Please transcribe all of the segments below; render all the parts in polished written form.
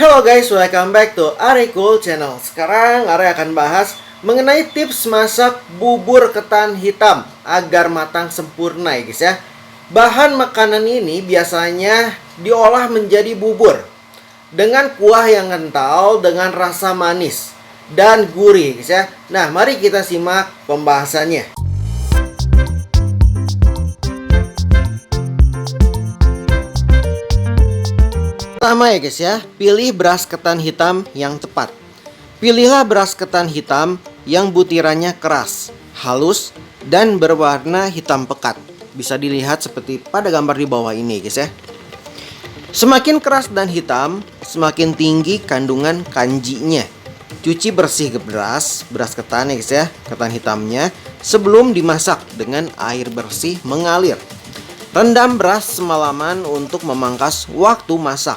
Hello guys, welcome back to Are Cool Channel. Sekarang Are akan bahas mengenai tips masak bubur ketan hitam agar matang sempurna ya guys ya. Bahan makanan ini biasanya diolah menjadi bubur dengan kuah yang kental dengan rasa manis dan gurih guys ya. Nah, mari kita simak pembahasannya. Pertama ya guys ya, pilih beras ketan hitam yang tepat. Pilihlah beras ketan hitam yang butirannya keras, halus, dan berwarna hitam pekat. Bisa dilihat seperti pada gambar di bawah ini guys ya. Semakin keras dan hitam, semakin tinggi kandungan kanjinya. Cuci bersih beras ketan ya guys ya, ketan hitamnya sebelum dimasak dengan air bersih mengalir. Rendam beras semalaman untuk memangkas waktu masak.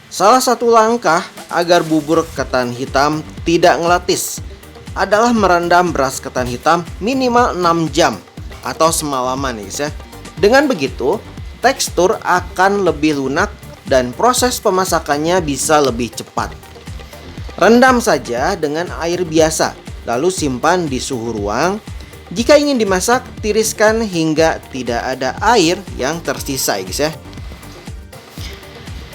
Salah satu langkah agar bubur ketan hitam tidak ngelatis adalah merendam beras ketan hitam minimal 6 jam atau semalaman ya guys ya. Dengan begitu, tekstur akan lebih lunak dan proses pemasakannya bisa lebih cepat. Rendam saja dengan air biasa, lalu simpan di suhu ruang. Jika ingin dimasak, tiriskan hingga tidak ada air yang tersisa ya guys ya.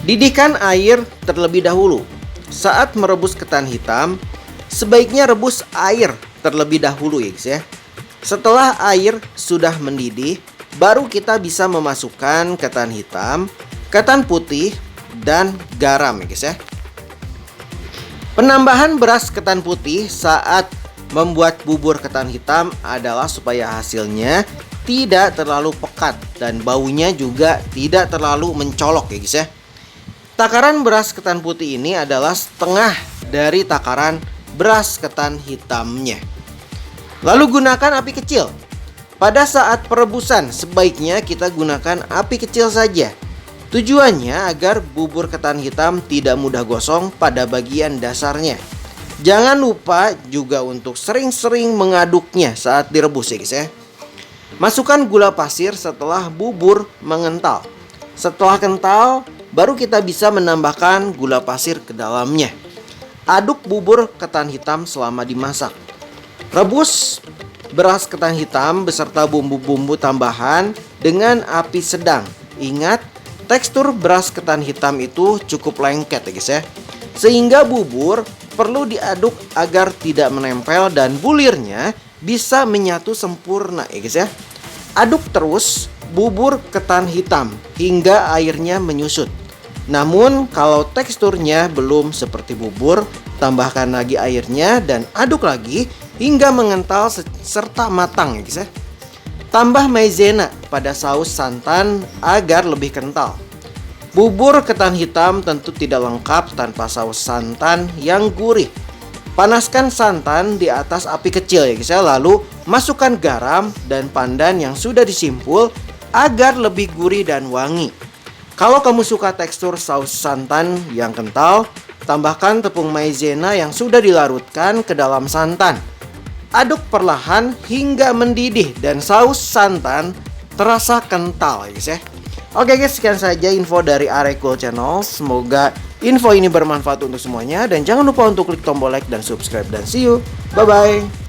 Didihkan air terlebih dahulu. Saat merebus ketan hitam, sebaiknya rebus air terlebih dahulu ya guys ya. Setelah air sudah mendidih, baru kita bisa memasukkan ketan hitam, ketan putih, dan garam ya guys ya. Penambahan beras ketan putih saat membuat bubur ketan hitam adalah supaya hasilnya tidak terlalu pekat dan baunya juga tidak terlalu mencolok ya guys ya. Takaran beras ketan putih ini adalah setengah dari takaran beras ketan hitamnya. Lalu gunakan api kecil. Pada saat perebusan sebaiknya kita gunakan api kecil saja. Tujuannya agar bubur ketan hitam tidak mudah gosong pada bagian dasarnya. Jangan lupa juga untuk sering-sering mengaduknya saat direbus ya guys ya. Masukkan gula pasir setelah bubur mengental. Setelah kental, baru kita bisa menambahkan gula pasir ke dalamnya. Aduk bubur ketan hitam selama dimasak. Rebus beras ketan hitam beserta bumbu-bumbu tambahan dengan api sedang. Ingat, tekstur beras ketan hitam itu cukup lengket ya guys ya. Sehingga bubur perlu diaduk agar tidak menempel dan bulirnya bisa menyatu sempurna ya guys ya. Aduk terus bubur ketan hitam hingga airnya menyusut. Namun kalau teksturnya belum seperti bubur, tambahkan lagi airnya dan aduk lagi hingga mengental serta matang ya guys ya. Tambah maizena pada saus santan agar lebih kental. Bubur ketan hitam tentu tidak lengkap tanpa saus santan yang gurih. Panaskan santan di atas api kecil ya guys ya. Lalu masukkan garam dan pandan yang sudah disimpul agar lebih gurih dan wangi. Kalau kamu suka tekstur saus santan yang kental, tambahkan tepung maizena yang sudah dilarutkan ke dalam santan. Aduk perlahan hingga mendidih dan saus santan terasa kental ya guys ya. Oke guys, sekian saja info dari Are Cool Channel. Semoga info ini bermanfaat untuk semuanya. Dan jangan lupa untuk klik tombol like dan subscribe. Dan see you, bye bye.